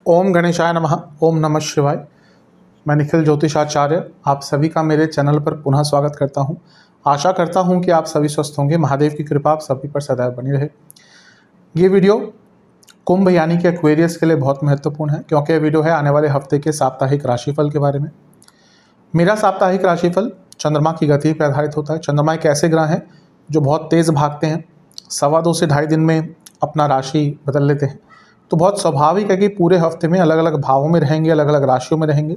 ओम गणेशाय नमः। ओम नमः शिवाय। मैं निखिल ज्योतिषाचार्य आप सभी का मेरे चैनल पर पुनः स्वागत करता हूं। आशा करता हूं कि आप सभी स्वस्थ होंगे। महादेव की कृपा आप सभी पर सदैव बनी रहे। ये वीडियो कुंभ यानी कि एक्वेरियस के लिए बहुत महत्वपूर्ण है, क्योंकि ये वीडियो है आने वाले हफ्ते के साप्ताहिक राशिफल के बारे में। मेरा साप्ताहिक राशिफल चंद्रमा की गति पर आधारित होता है। चंद्रमा एक ऐसे ग्रह हैं जो बहुत तेज़ भागते हैं, 2.25 से 2.5 दिन में अपना राशि बदल लेते हैं। तो बहुत स्वाभाविक है कि पूरे हफ्ते में अलग अलग भावों में रहेंगे, अलग अलग राशियों में रहेंगे,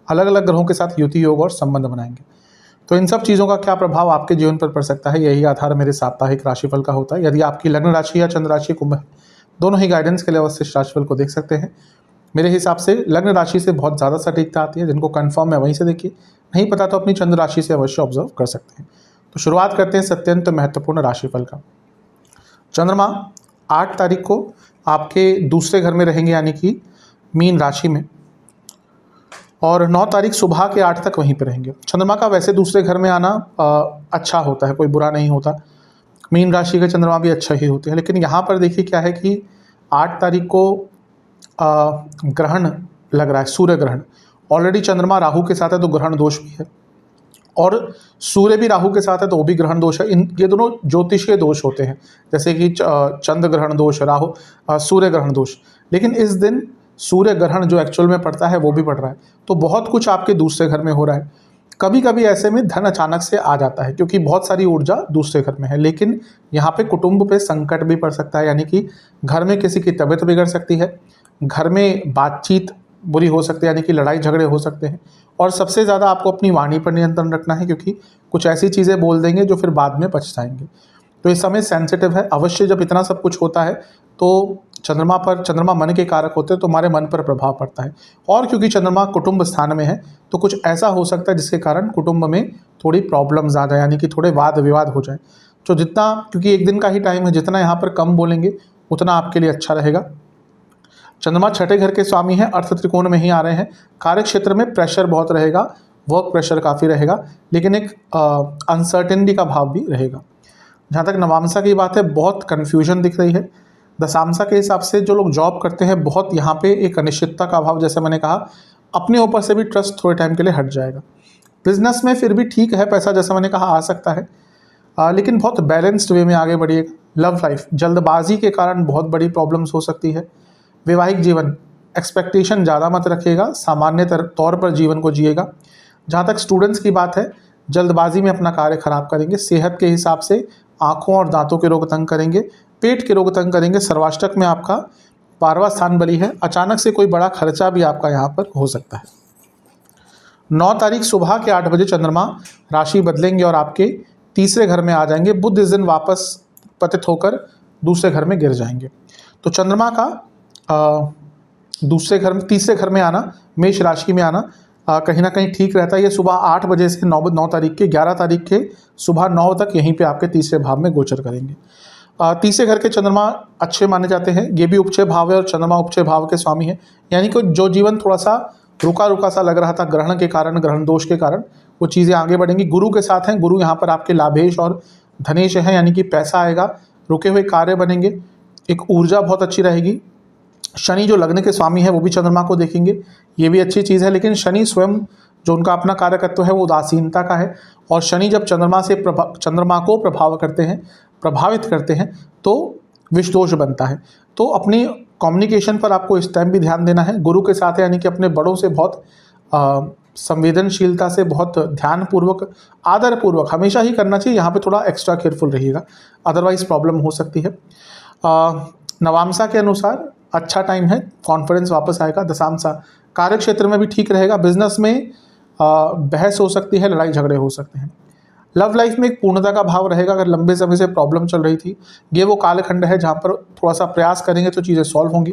अलग अलग ग्रहों के साथ युति योग और संबंध बनाएंगे। तो इन सब चीज़ों का क्या प्रभाव आपके जीवन पर पड़ सकता है, यही आधार मेरे साप्ताहिक राशिफल का होता है। यदि आपकी लग्न राशि या चंद्र राशि कुंभ है, दोनों ही गाइडेंस के लिए अवश्य इस राशिफल को देख सकते हैं। मेरे हिसाब से लग्न राशि से बहुत ज़्यादा सटीकता आती है। जिनको कन्फर्म है वहीं से देखिए, नहीं पता तो अपनी चंद्र राशि से अवश्य ऑब्जर्व कर सकते हैं। तो शुरुआत करते हैं अत्यंत महत्वपूर्ण राशिफल का। चंद्रमा 8 तारीख को आपके दूसरे घर में रहेंगे, यानी कि मीन राशि में, और 9 तारीख सुबह के 8 तक वहीं पर रहेंगे। चंद्रमा का वैसे दूसरे घर में आना अच्छा होता है, कोई बुरा नहीं होता। मीन राशि के चंद्रमा भी अच्छा ही होते हैं, लेकिन यहाँ पर देखिए क्या है कि 8 तारीख को ग्रहण लग रहा है, सूर्य ग्रहण। ऑलरेडी चंद्रमा राहु के साथ है तो ग्रहण दोष भी है, और सूर्य भी राहु के साथ है तो वो भी ग्रहण दोष है। ये दोनों ज्योतिषीय दोष होते हैं, जैसे कि चंद्र ग्रहण दोष, सूर्य ग्रहण दोष। लेकिन इस दिन सूर्य ग्रहण जो एक्चुअल में पड़ता है वो भी पड़ रहा है, तो बहुत कुछ आपके दूसरे घर में हो रहा है। कभी कभी ऐसे में धन अचानक से आ जाता है, क्योंकि बहुत सारी ऊर्जा दूसरे घर में है। लेकिन यहाँ पे कुटुंब पे संकट भी पड़ सकता है, यानी कि घर में किसी की तबीयत बिगड़ सकती है, घर में बातचीत बुरी हो सकती है, यानी कि लड़ाई झगड़े हो सकते हैं। और सबसे ज़्यादा आपको अपनी वाणी पर नियंत्रण रखना है, क्योंकि कुछ ऐसी चीज़ें बोल देंगे जो फिर बाद में पछताएंगे। तो इस समय सेंसिटिव है। अवश्य जब इतना सब कुछ होता है तो चंद्रमा मन के कारक होते हैं, तो हमारे मन पर प्रभाव पड़ता है। और क्योंकि चंद्रमा कुटुंब स्थान में है तो कुछ ऐसा हो सकता है जिसके कारण कुटुंब में थोड़ी प्रॉब्लम्स आ जाए, यानी कि थोड़े वाद विवाद हो जाए। तो जितना, क्योंकि एक दिन का ही टाइम है, जितना यहाँ पर कम बोलेंगे उतना आपके लिए अच्छा रहेगा। चंद्रमा 6ठे घर के स्वामी हैं, अर्थ त्रिकोण में ही आ रहे हैं। कार्य क्षेत्र में प्रेशर बहुत रहेगा, वर्क प्रेशर काफ़ी रहेगा, लेकिन एक अनसर्टेनिटी का भाव भी रहेगा। जहाँ तक नवांशा की बात है, बहुत कन्फ्यूजन दिख रही है। दशांशा के हिसाब से जो लोग जॉब करते हैं, बहुत यहाँ पे एक अनिश्चितता का भाव, जैसे मैंने कहा, अपने ऊपर से भी ट्रस्ट थोड़े टाइम के लिए हट जाएगा। बिजनेस में फिर भी ठीक है, पैसा जैसा मैंने कहा आ सकता है, लेकिन बहुत बैलेंस्ड वे में आगे बढ़िएगा। लव लाइफ, जल्दबाजी के कारण बहुत बड़ी प्रॉब्लम्स हो सकती है। वैवाहिक जीवन, एक्सपेक्टेशन ज़्यादा मत रखिएगा, सामान्य तौर पर जीवन को जिएगा। जहाँ तक स्टूडेंट्स की बात है, जल्दबाजी में अपना कार्य खराब करेंगे। सेहत के हिसाब से आँखों और दांतों के रोग तंग करेंगे, पेट के रोग तंग करेंगे। सर्वाष्टक में आपका 12वां स्थान बली है, अचानक से कोई बड़ा खर्चा भी आपका यहाँ पर हो सकता है। 9 तारीख सुबह के 8 बजे चंद्रमा राशि बदलेंगे और आपके तीसरे घर में आ जाएंगे। बुध इस दिन वापस पतित होकर दूसरे घर में गिर जाएंगे। तो चंद्रमा का दूसरे घर में, तीसरे घर में आना, मेष राशि में आना कहीं ना कहीं ठीक रहता है। ये सुबह 8 बजे से 9 तारीख के 11 तारीख के सुबह 9 तक यहीं पे आपके तीसरे भाव में गोचर करेंगे। तीसरे घर के चंद्रमा अच्छे माने जाते हैं। ये भी उपचय भाव है और चंद्रमा उपचय भाव के स्वामी है, यानी कि जो जीवन थोड़ा सा रुका रुका सा लग रहा था ग्रहण के कारण, ग्रहण दोष के कारण, वो चीज़ें आगे बढ़ेंगी। गुरु के साथ हैं, गुरु यहाँ पर आपके लाभेश और धनेश हैं, यानी कि पैसा आएगा, रुके हुए कार्य बनेंगे, एक ऊर्जा बहुत अच्छी रहेगी। शनि जो लग्न के स्वामी है वो भी चंद्रमा को देखेंगे, ये भी अच्छी चीज़ है। लेकिन शनि स्वयं जो उनका अपना कार्यकत्व है वो उदासीनता का है, और शनि जब चंद्रमा को प्रभावित करते हैं तो विषदोष बनता है। तो अपनी कम्युनिकेशन पर आपको इस टाइम भी ध्यान देना है। गुरु के साथ है, यानी कि अपने बड़ों से बहुत संवेदनशीलता से, बहुत ध्यानपूर्वक, आदरपूर्वक हमेशा ही करना चाहिए। यहाँ पे थोड़ा एक्स्ट्रा केयरफुल रहिएगा, अदरवाइज प्रॉब्लम हो सकती है। नवांशा के अनुसार अच्छा टाइम है, कॉन्फिडेंस वापस आएगा। दशांशा कार्य क्षेत्र में भी ठीक रहेगा। बिजनेस में बहस हो सकती है, लड़ाई झगड़े हो सकते हैं। लव लाइफ में एक पूर्णता का भाव रहेगा। अगर लंबे समय से प्रॉब्लम चल रही थी, ये वो कालखंड है जहाँ पर थोड़ा सा प्रयास करेंगे तो चीज़ें सॉल्व होंगी।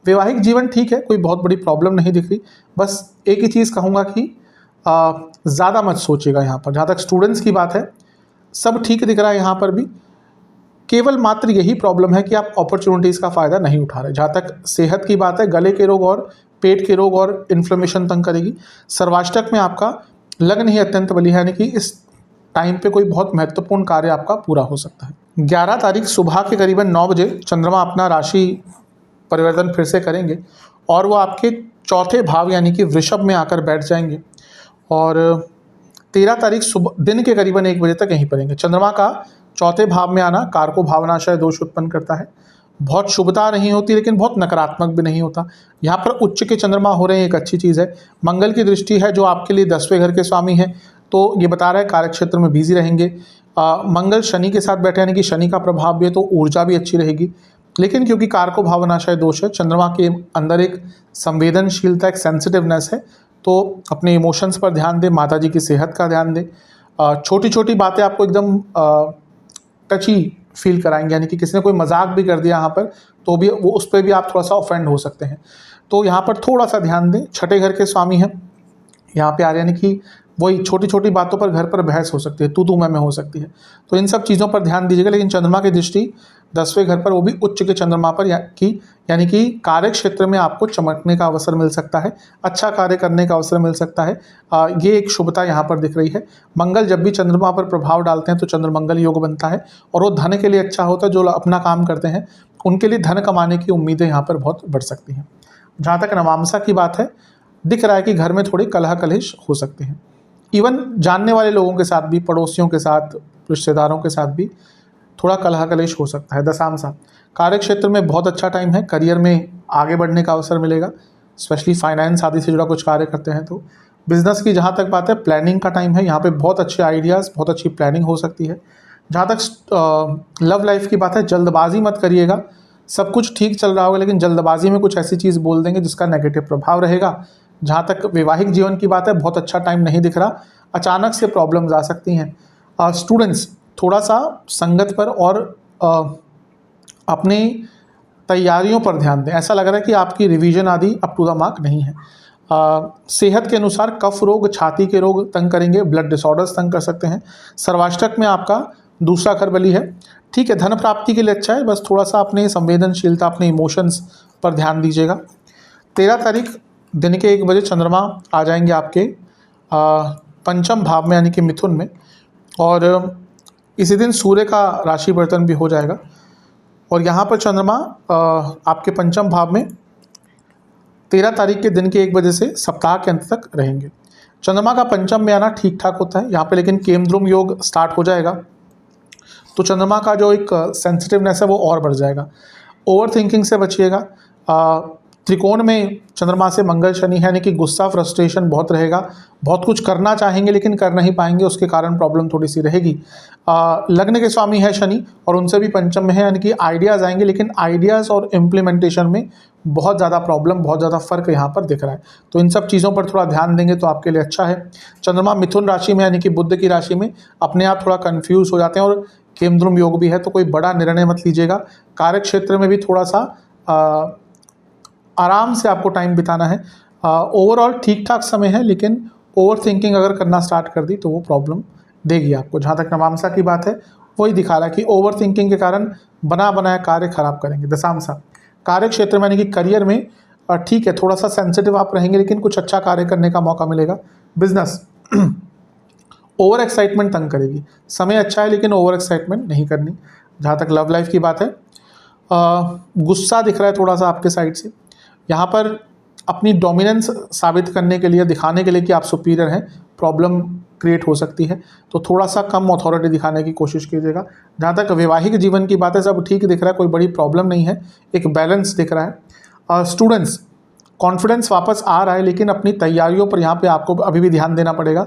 वैवाहिक जीवन ठीक है, कोई बहुत बड़ी प्रॉब्लम नहीं दिख रही। बस एक ही चीज़ कहूँगा कि ज़्यादा मत सोचिएगा यहाँ पर। जहाँ तक स्टूडेंट्स की बात है, सब ठीक दिख रहा है यहाँ पर भी। केवल मात्र यही प्रॉब्लम है कि आप अपॉर्चुनिटीज़ का फ़ायदा नहीं उठा रहे। जहाँ तक सेहत की बात है, गले के रोग और पेट के रोग और इन्फ्लेमेशन तंग करेगी। सर्वाष्टक में आपका लग्न ही अत्यंत बली है, यानी कि इस टाइम पे कोई बहुत महत्वपूर्ण कार्य आपका पूरा हो सकता है। 11 तारीख सुबह के करीबन 9 बजे चंद्रमा अपना राशि परिवर्तन फिर से करेंगे और वो आपके चौथे भाव यानी कि वृषभ में आकर बैठ जाएंगे और 13 तारीख सुबह दिन के करीबन 1 बजे तक यहीं पर रहेंगे। चंद्रमा का चौथे भाव में आना कारको भावनाशय दोष उत्पन्न करता है। बहुत शुभता नहीं होती लेकिन बहुत नकारात्मक भी नहीं होता। यहाँ पर उच्च के चंद्रमा हो रहे हैं, एक अच्छी चीज़ है। मंगल की दृष्टि है जो आपके लिए 10वें घर के स्वामी हैं, तो ये बता रहा है कार्य क्षेत्र में बिजी रहेंगे। मंगल शनि के साथ बैठे यानी कि शनि का प्रभाव भी है, तो ऊर्जा भी अच्छी रहेगी। लेकिन क्योंकि कारको भावनाशय दोष है, चंद्रमा के अंदर एक संवेदनशीलता, एक सेंसिटिवनेस है, तो अपने इमोशंस पर ध्यान दें, माता जी की सेहत का ध्यान दें। छोटी छोटी बातें आपको एकदम टची फील कराएंगे, यानी कि किसी ने कोई मजाक भी कर दिया यहाँ पर तो भी वो उस पर भी आप थोड़ा सा ऑफेंड हो सकते हैं, तो यहाँ पर थोड़ा सा ध्यान दें। छठे घर के स्वामी हैं यहाँ पे आ रहे हैं, यानी कि वही छोटी छोटी बातों पर घर पर बहस हो सकती है, तू मैं हो सकती है, तो इन सब चीज़ों पर ध्यान दीजिएगा। लेकिन चंद्रमा की दृष्टि 10वें घर पर, वो भी उच्च के चंद्रमा पर, यानी कि कार्य क्षेत्र में आपको चमकने का अवसर मिल सकता है, अच्छा कार्य करने का अवसर मिल सकता है। ये एक शुभता यहाँ पर दिख रही है। मंगल जब भी चंद्रमा पर प्रभाव डालते हैं तो चंद्रमंगल योग बनता है और वो धन के लिए अच्छा होता है। जो अपना काम करते हैं उनके लिए धन कमाने की उम्मीदें यहाँ पर बहुत बढ़ सकती हैं। जहाँ तक नवामसा की बात है, दिख रहा है कि घर में थोड़ी कलह कलेश हो सकते हैं। इवन जानने वाले लोगों के साथ भी, पड़ोसियों के साथ, रिश्तेदारों के साथ भी थोड़ा कलह कलेश हो सकता है। दशांशा कार्य क्षेत्र में बहुत अच्छा टाइम है, करियर में आगे बढ़ने का अवसर मिलेगा, स्पेशली फाइनेंस आदि से जुड़ा कुछ कार्य करते हैं तो। बिजनेस की जहाँ तक बात है, प्लानिंग का टाइम है, यहाँ पे बहुत अच्छे आइडियाज़, बहुत अच्छी प्लानिंग हो सकती है। जहाँ तक लव लाइफ की बात है, जल्दबाजी मत करिएगा। सब कुछ ठीक चल रहा होगा लेकिन जल्दबाजी में कुछ ऐसी चीज़ बोल देंगे जिसका नेगेटिव प्रभाव रहेगा। जहाँ तक वैवाहिक जीवन की बात है, बहुत अच्छा टाइम नहीं दिख रहा, अचानक से प्रॉब्लम्स आ सकती हैं। स्टूडेंट्स थोड़ा सा संगत पर और अपनी तैयारियों पर ध्यान दें। ऐसा लग रहा है कि आपकी रिवीजन आदि अप टू द मार्क नहीं है। सेहत के अनुसार कफ रोग, छाती के रोग तंग करेंगे, ब्लड डिसऑर्डर्स तंग कर सकते हैं। सर्वाष्टक में आपका दूसरा घर बली है, ठीक है, धन प्राप्ति के लिए अच्छा है, बस थोड़ा सा अपनी संवेदनशीलता, अपने इमोशंस पर ध्यान दीजिएगा। 13 तारीख दिन के 1 बजे चंद्रमा आ जाएंगे आपके पंचम भाव में यानी कि मिथुन में, और इसी दिन सूर्य का राशि परिवर्तन भी हो जाएगा। और यहाँ पर चंद्रमा आपके पंचम भाव में 13 तारीख के दिन के 1 बजे से सप्ताह के अंत तक रहेंगे। चंद्रमा का पंचम में आना ठीक ठाक होता है यहाँ पे, लेकिन केमद्रुम योग स्टार्ट हो जाएगा तो चंद्रमा का जो एक सेंसिटिवनेस है वो और बढ़ जाएगा। ओवर थिंकिंग से बचिएगा। त्रिकोण में चंद्रमा से मंगल शनि है, यानी कि गुस्सा, फ्रस्ट्रेशन बहुत रहेगा, बहुत कुछ करना चाहेंगे लेकिन कर नहीं पाएंगे, उसके कारण प्रॉब्लम थोड़ी सी रहेगी। लग्न के स्वामी है शनि और उनसे भी पंचम में है, यानी कि आइडियाज़ आएंगे लेकिन आइडियाज़ और इम्प्लीमेंटेशन में बहुत ज़्यादा प्रॉब्लम, बहुत ज़्यादा फर्क यहाँ पर दिख रहा है। तो इन सब चीज़ों पर थोड़ा ध्यान देंगे तो आपके लिए अच्छा है। चंद्रमा मिथुन राशि में यानी कि बुध की राशि में, अपने आप थोड़ा कन्फ्यूज हो जाते हैं और केमद्रुम योग भी है, तो कोई बड़ा निर्णय मत लीजिएगा। कार्य क्षेत्र में भी थोड़ा सा आराम से आपको टाइम बिताना है। ओवरऑल ठीक ठाक समय है, लेकिन ओवर थिंकिंग अगर करना स्टार्ट कर दी तो वो प्रॉब्लम देगी आपको। जहाँ तक नवामसा की बात है, वही दिखा रहा है कि ओवर थिंकिंग के कारण बना बनाया कार्य खराब करेंगे। दशांशा कार्य क्षेत्र में यानी कि करियर में ठीक है, थोड़ा सा सेंसिटिव आप रहेंगे लेकिन कुछ अच्छा कार्य करने का मौका मिलेगा। बिजनेस ओवर एक्साइटमेंट तंग करेगी, समय अच्छा है लेकिन ओवर एक्साइटमेंट नहीं करनी। जहाँ तक लव लाइफ की बात है, गुस्सा दिख रहा है थोड़ा सा आपके साइड से, यहाँ पर अपनी डोमिनेंस साबित करने के लिए, दिखाने के लिए कि आप सुपीरियर हैं, प्रॉब्लम क्रिएट हो सकती है, तो थोड़ा सा कम अथॉरिटी दिखाने की कोशिश कीजिएगा। जहाँ तक वैवाहिक जीवन की बात है, सब ठीक दिख रहा है, कोई बड़ी प्रॉब्लम नहीं है, एक बैलेंस दिख रहा है। स्टूडेंट्स कॉन्फिडेंस वापस आ रहा है लेकिन अपनी तैयारियों पर यहाँ पे आपको अभी भी ध्यान देना पड़ेगा।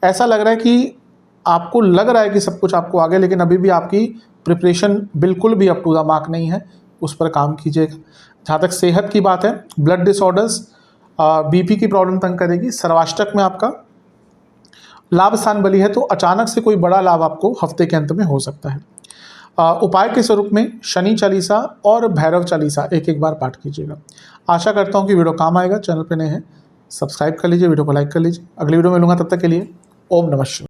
ऐसा लग रहा है कि आपको लग रहा है कि सब कुछ आपको आ गया, लेकिन अभी भी आपकी प्रिपरेशन बिल्कुल भी अप टू द मार्क नहीं है, उस पर काम कीजिएगा। जहाँ तक सेहत की बात है, ब्लड डिसऑर्डर्स, बीपी की प्रॉब्लम तंग करेगी। सर्वाष्टक में आपका लाभ स्थान बली है, तो अचानक से कोई बड़ा लाभ आपको हफ्ते के अंत में हो सकता है। उपाय के स्वरूप में शनि चालीसा और भैरव चालीसा एक एक बार पाठ कीजिएगा। आशा करता हूँ कि वीडियो काम आएगा। चैनल पे नए हैं सब्सक्राइब कर लीजिए, वीडियो को लाइक कर लीजिए। अगली वीडियो में मिलूंगा, तब तक के लिए ओम नमः शिवाय।